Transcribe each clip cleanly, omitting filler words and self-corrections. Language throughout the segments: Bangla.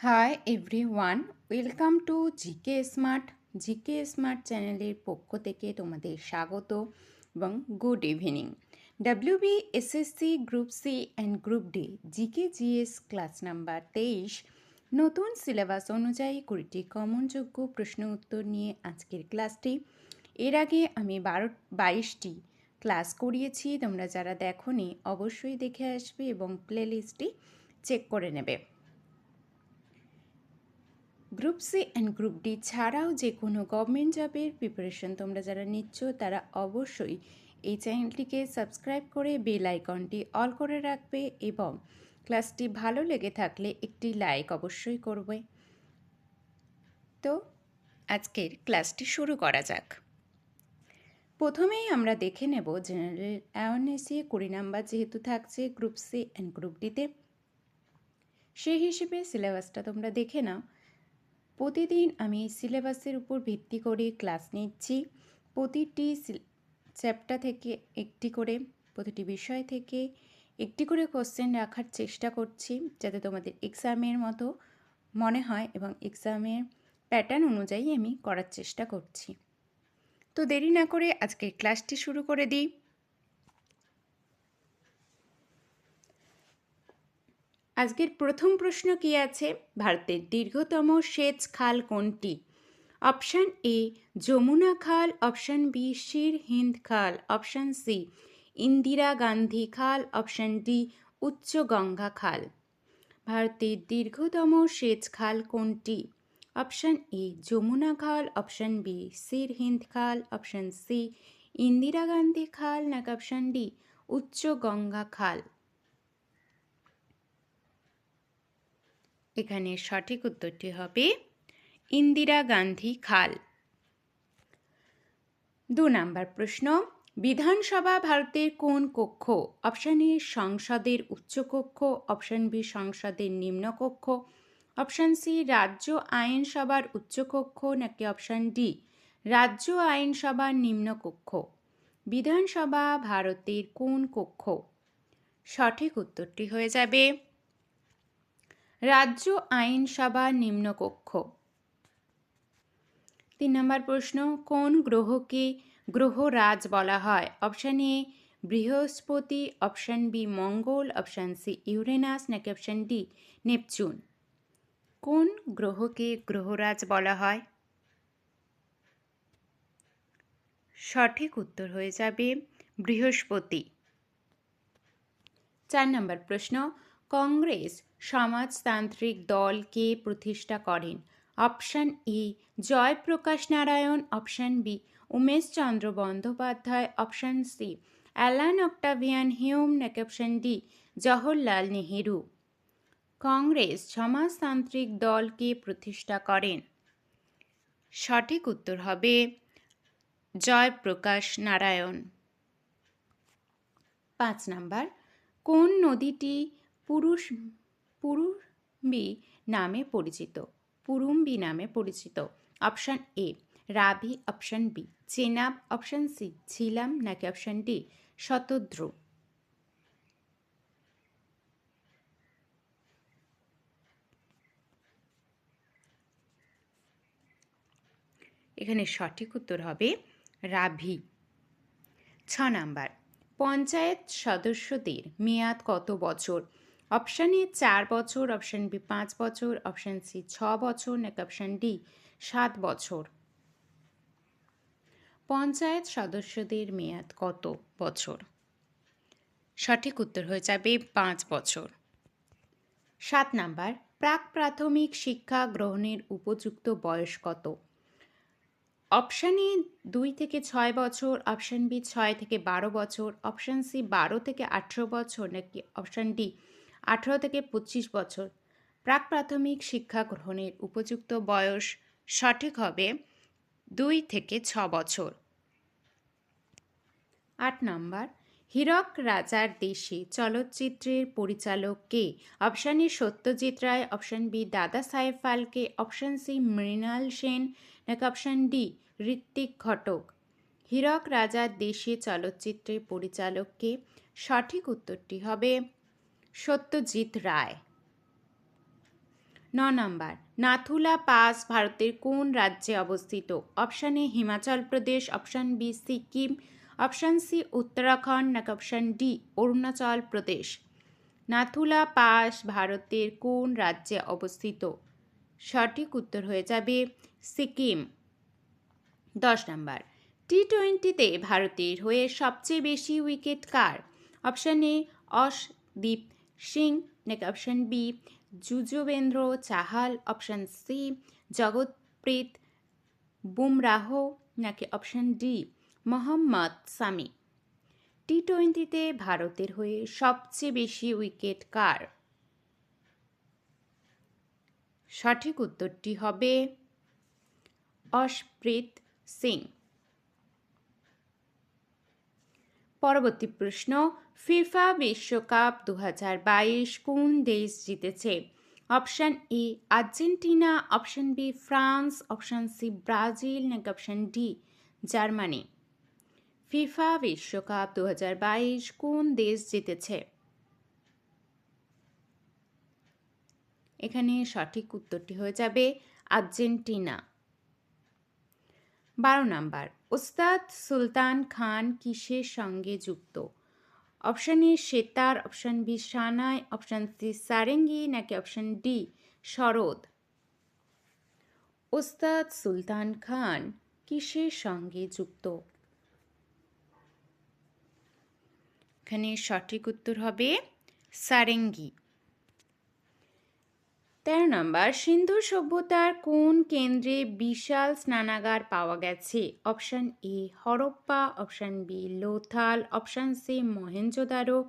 High everyone, welcome to GK smart. GK smart চ্যানেলের পক্ষ থেকে তোমাদের স্বাগত এবং good evening. WB SSC group C and group D GK GS class number 23 নতুন সিলেবাস অনুযায়ী 20টি কমনযোগ্য প্রশ্ন উত্তর নিয়ে আজকের ক্লাসটি। এর আগে আমি 22টি ক্লাস করিয়েছি, তোমরা যারা দেখোনি অবশ্যই দেখে আসবে এবং প্লেলিস্টটি চেক করে নেবে। Group C and group D ছাড়াও যে কোনো গভর্নমেন্ট জবের প্রিপারেশন তোমরা যারা নিচ্ছ তারা অবশ্যই এই চ্যানেলটিকে সাবস্ক্রাইব করে বেল আইকনটি অল করে রাখবে এবং ক্লাসটি ভালো লেগে থাকলে একটি লাইক অবশ্যই করবে। তো আজকের ক্লাসটি শুরু করা যাক। প্রথমেই আমরা দেখে নেব জেনারেল অ্যাওয়ারনেসে 20 নাম্বার যেহেতু থাকছে গ্রুপ সি অ্যান্ড গ্রুপ ডিতে, সেই হিসেবে সিলেবাসটা তোমরা দেখে নাও। প্রতিদিন আমি সিলেবাসের উপর ভিত্তি করে ক্লাস নিচ্ছি। প্রতিটি চ্যাপ্টার থেকে একটি করে, প্রতিটি বিষয় থেকে একটি করে কোশ্চেন রাখার চেষ্টা করছি যাতে তোমাদের এক্সামের মতো মনে হয় এবং এক্সামের প্যাটার্ন অনুযায়ী আমি করার চেষ্টা করছি। তো দেরি না করে আজকের ক্লাসটি শুরু করে দিই। আজকের প্রথম প্রশ্ন কি আছে? ভারতের দীর্ঘতম সেচ খাল কোনটি? অপশান এ যমুনা খাল, অপশান বি শির হিন্দ খাল, অপশান সি ইন্দিরা গান্ধী খাল, অপশান ডি উচ্চ গঙ্গা খাল। ভারতের দীর্ঘতম সেচ খাল কোনটি? অপশান এ যমুনা খাল, অপশান বি শির হিন্দ খাল, অপশান সি ইন্দিরা গান্ধী খাল, নাকি অপশান ডি উচ্চ গঙ্গা খাল। এখানে সঠিক উত্তরটি হবে ইন্দিরা গান্ধী খাল। 2 নাম্বার প্রশ্ন, বিধানসভা ভারতের কোন কক্ষ? অপশান এ সংসদের উচ্চকক্ষ, অপশান বি সংসদের নিম্নকক্ষ, অপশান সি রাজ্য আইনসভার উচ্চকক্ষ, নাকি অপশান ডি রাজ্য আইনসভার নিম্নকক্ষ। বিধানসভা ভারতের কোন কক্ষ? সঠিক উত্তরটি হয়ে যাবে রাজ্য আইনসভা নিম্নকক্ষ। 3 নম্বর প্রশ্ন, কোন গ্রহকে গ্রহরাজ বলা হয়? অপশান এ বৃহস্পতি, অপশান বি মঙ্গল, অপশান সি ইউরেনাস, নাকি অপশান ডি নেপচুন। কোন গ্রহকে গ্রহরাজ বলা হয়? সঠিক উত্তর হয়ে যাবে বৃহস্পতি। 4 নম্বর প্রশ্ন, কংগ্রেস সমাজতান্ত্রিক দল কে প্রতিষ্ঠা করেন? Option A Jayaprakash Narayan, option B Umesh Chandra Bandyopadhyay, option C Allan Octavian Hume, নাকি অপশান ডি জওহরলাল নেহেরু। কংগ্রেস সমাজতান্ত্রিক দল কে প্রতিষ্ঠা করেন? সঠিক উত্তর হবে জয়প্রকাশ নারায়ণ। 5 নাম্বার, কোন নদীটি পুরুম্বি নামে পরিচিত? পুরুম্বি নামে পরিচিত। Option A Ravi, option B Chenab, option C Jhelum, নাকি অপশান ডি শতদ্রু। এখানে সঠিক উত্তর হবে রাভি। 6 নাম্বার, পঞ্চায়েত সদস্যদের মেয়াদ কত বছর? অপশান এ 4 বছর, অপশান বি 5 বছর, অপশান সি 6 বছর, নাকি অপশান ডি 7 বছর। পঞ্চায়েত সদস্যদের মেয়াদ কত বছর? সঠিক উত্তর হয়ে যাবে 5 বছর। 7 নাম্বার, প্রাক প্রাথমিক শিক্ষা গ্রহণের উপযুক্ত বয়স কত? অপশান এ 2 থেকে 6 বছর, অপশান বি 6 থেকে 12 বছর, অপশান সি 12 থেকে 18 বছর, নাকি অপশান ডি 18 থেকে 25 বছর। প্রাক প্রাথমিক শিক্ষা গ্রহণের উপযুক্ত বয়স সঠিক হবে 2 থেকে 6 বছর। 8 নাম্বার, হীরক রাজার দেশে চলচ্চিত্রের পরিচালক কে? Option A Satyajit Ray, option B Dada Saheb Phalke, option C Mrinal Sen, নাকি অপশান ডি ঋত্বিক ঘটক। হীরক রাজার দেশে চলচ্চিত্রের পরিচালক কে? সঠিক উত্তরটি হবে সত্যজিৎ রায়। নাম্বার নাথুলা পাস ভারতের কোন রাজ্যে অবস্থিত? Option A Himachal Pradesh, option B Sikkim, option C Uttarakhand নাকি option D Arunachal Pradesh. Nathula pass ভারতের কোন রাজ্যে অবস্থিত? সঠিক উত্তর হয়ে যাবে সিকিম। 10 নাম্বার টি-20তে ভারতের হয়ে সবচেয়ে বেশি উইকেট কার? অপশান এ অর্শদীপ সিং নাকি option B Yuzvendra Chahal, option C Jasprit Bumrah নাকি অপশান ডি মোহাম্মদ সামি। টি-20তে ভারতের হয়ে সবচেয়ে বেশি উইকেট কার? সঠিক উত্তরটি হবে অর্শপ্রীত সিং। পরবর্তী প্রশ্ন, ফিফা বিশ্বকাপ 2022 কোন দেশ জিতেছে? Option A Argentina, option B France, option C Brazil নাকি অপশান ডি জার্মানি। ফিফা বিশ্বকাপ 2022 কোন দেশ জিতেছে? এখানে সঠিক উত্তরটি হয়ে যাবে আর্জেন্টিনা। 12 নাম্বার ওস্তাদ সুলতান খান কিসের সঙ্গে যুক্ত? Option A sitar, option B shehnai, option C sarangi নাকি অপশান ডি সরোদ। ওস্তাদ সুলতান খান কিসের সঙ্গে যুক্ত? এখানে সঠিক উত্তর হবে সারেঙ্গি। 13 নাম্বার সিন্ধু সভ্যতার কোন কেন্দ্রে বিশাল স্নানাগার পাওয়া গেছে? Option A Harappa, option B Lothal, option C Mohenjodaro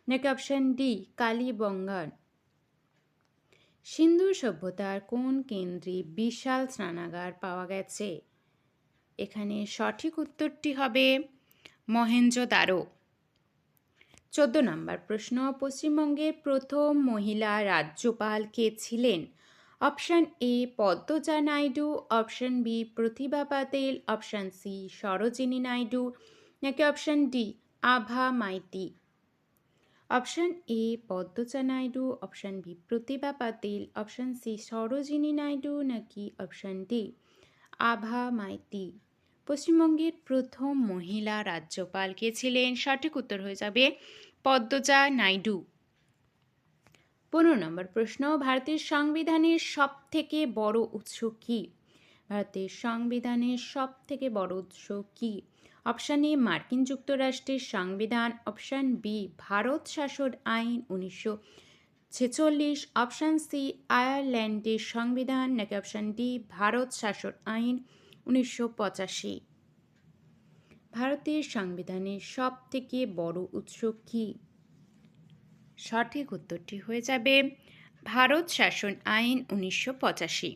নাকি অপশান ডি কালীবঙ্গান। সিন্ধু সভ্যতার কোন কেন্দ্রে বিশাল স্নানাগার পাওয়া গেছে? এখানে সঠিক উত্তরটি হবে মহেঞ্জোদারো। 14 নাম্বার প্রশ্ন, পশ্চিমবঙ্গের প্রথম মহিলা রাজ্যপাল কে ছিলেন? Option A Padmaja Naidu, option B Pratibha Patil, option C Sarojini Naidu নাকি option D Abha Maiti. Option A Padmaja Naidu, option B Pratibha Patil, option C Sarojini Naidu নাকি অপশান ডি আভা মাইতি। পশ্চিমবঙ্গের প্রথম মহিলা রাজ্যপাল কে ছিলেন? সঠিক উত্তর হয়ে যাবে পদ্মজা নাইডু। 15 নম্বর প্রশ্ন, ভারতের সংবিধানের সব থেকে বড় উৎস কি? ভারতের সংবিধানের সব থেকে বড় উৎস কি? অপশান এ মার্কিন যুক্তরাষ্ট্রের সংবিধান, অপশান বি ভারত শাসন আইন 1946, অপশান সি আয়ারল্যান্ডের সংবিধান নাকি অপশান ডি ভারত শাসন আইন 1985। ভারতের সংবিধানের সব থেকে বড় উৎস কি? সঠিক উত্তরটি হয়ে যাবে ভারত শাসন আইন 1985।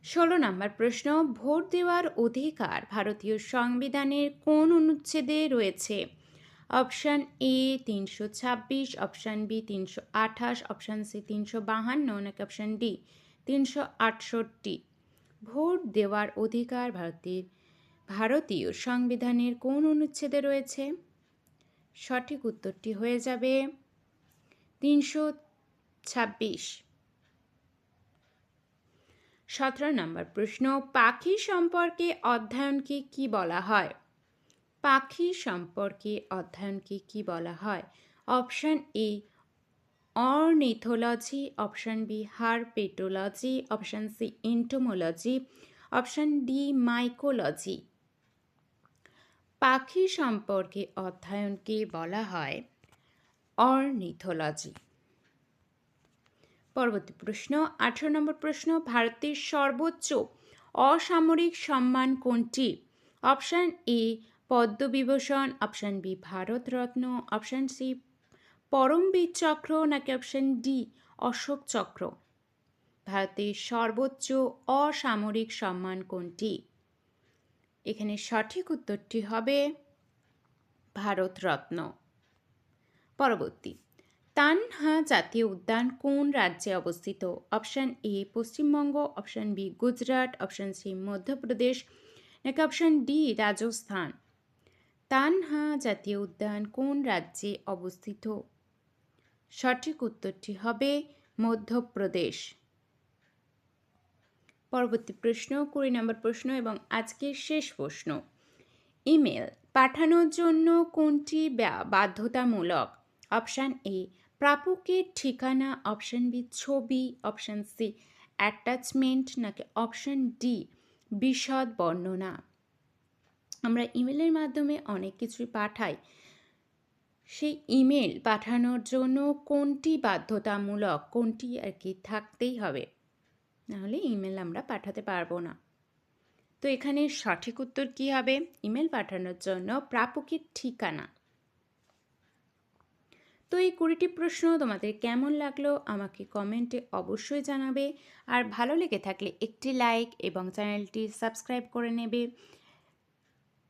16 নম্বর প্রশ্ন, ভোট দেওয়ার অধিকার ভারতীয় সংবিধানের কোন অনুচ্ছেদে রয়েছে? Option A 326, option B 328, option C 352 নাকি অপশান ডি 368। ভোট দেওয়ার অধিকার ভারতীয় সংবিধানের কোন অনুচ্ছেদে রয়েছে? সঠিক উত্তরটি হয়ে যাবে 326। 17 নম্বর প্রশ্ন, পাখি সম্পর্কে অধ্যয়নকে কি বলা হয়? পাখি সম্পর্কে অধ্যয়নকে কি বলা হয়? Option A ornithology, option B herpetology, option C entomology, option D mycology. পাখি সম্পর্কে অধ্যয়নকে বলা হয় অর্নিথোলজি। পরবর্তী প্রশ্ন, 18 নম্বর প্রশ্ন, ভারতের সর্বোচ্চ অসামরিক সম্মান কোনটি? Option A Padma Vibhushan, option B Bharat Ratna, option C Param Vir Chakra নাকি অপশান ডি অশোক চক্র। ভারতের সর্বোচ্চ অসামরিক সম্মান কোনটি? এখানে সঠিক উত্তরটি হবে ভারতরত্ন। পরবর্তী, তানহা জাতীয় উদ্যান কোন রাজ্যে অবস্থিত? Option A Paschimbanga, option B Gujarat, option C Madhya Pradesh নাকি অপশান ডি রাজস্থান। তানহা জাতীয় উদ্যান কোন রাজ্যে অবস্থিত? সঠিক উত্তরটি হবে মধ্যপ্রদেশ। পরবর্তী প্রশ্ন 20 নম্বর প্রশ্ন এবং আজকের শেষ প্রশ্ন। ইমেল পাঠানোর জন্য কোনটি বাধ্যতামূলক? অপশান এ প্রাপকের ঠিকানা, অপশান বি ছবি, অপশান সি অ্যাটাচমেন্ট, নাকি অপশান ডি বিশদ বর্ণনা। আমরা ইমেলের মাধ্যমে অনেক কিছুই পাঠাই, সেই ইমেল পাঠানোর জন্য কোনটি বাধ্যতামূলক, কোনটি আর কি থাকতেই হবে, নাহলে ইমেল আমরা পাঠাতে পারবো না। তো এখানে সঠিক উত্তর কী হবে? ইমেল পাঠানোর জন্য প্রাপকের ঠিকানা। তো এই 20টি প্রশ্ন তোমাদের কেমন লাগলো আমাকে কমেন্টে অবশ্যই জানাবে, আর ভালো লেগে থাকলে একটি লাইক এবং চ্যানেলটি সাবস্ক্রাইব করে নেবে।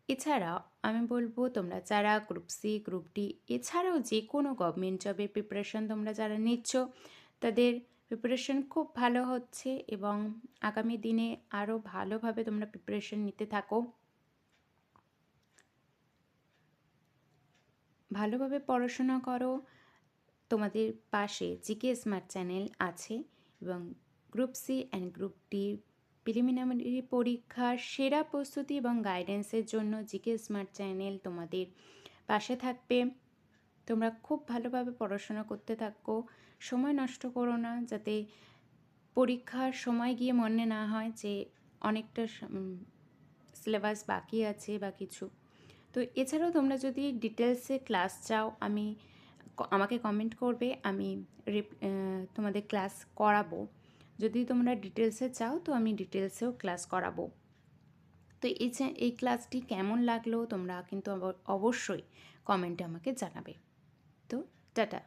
এছাড়াও আমি বলবো, তোমরা যারা গ্রুপ সি, গ্রুপ ডি এছাড়াও যে কোনো গভর্নমেন্ট জবের প্রিপারেশন তোমরা যারা নিচ্ছ, তাদের প্রিপারেশন খুব ভালো হচ্ছে এবং আগামী দিনে আরও ভালোভাবে তোমরা প্রিপারেশন নিতে থাকো। ভালোভাবে পড়াশোনা করো। তোমাদের পাশে জিকে স্মার্ট চ্যানেল আছে এবং group C and group D preliminary পরীক্ষার সেরা প্রস্তুতি এবং গাইডেন্সের জন্য জিকে স্মার্ট চ্যানেল তোমাদের পাশে থাকবে। তোমরা খুব ভালোভাবে পড়াশোনা করতে থাকো, সময় নষ্ট করো না, যাতে পরীক্ষার সময় গিয়ে মনে না হয় যে অনেকটা সিলেবাস বাকি আছে বা কিছু। তো এছাড়াও তোমরা যদি ডিটেলসে ক্লাস চাও, আমাকে কমেন্ট করবে, আমি তোমাদের ক্লাস করাবো। যদি তোমরা ডিটেলসে চাও তো আমি ডিটেলসেও ক্লাস করাবো। তো এই ক্লাসটি কেমন লাগলো তোমরা কিন্তু অবশ্যই কমেন্টে আমাকে জানাবে। তো টাটা।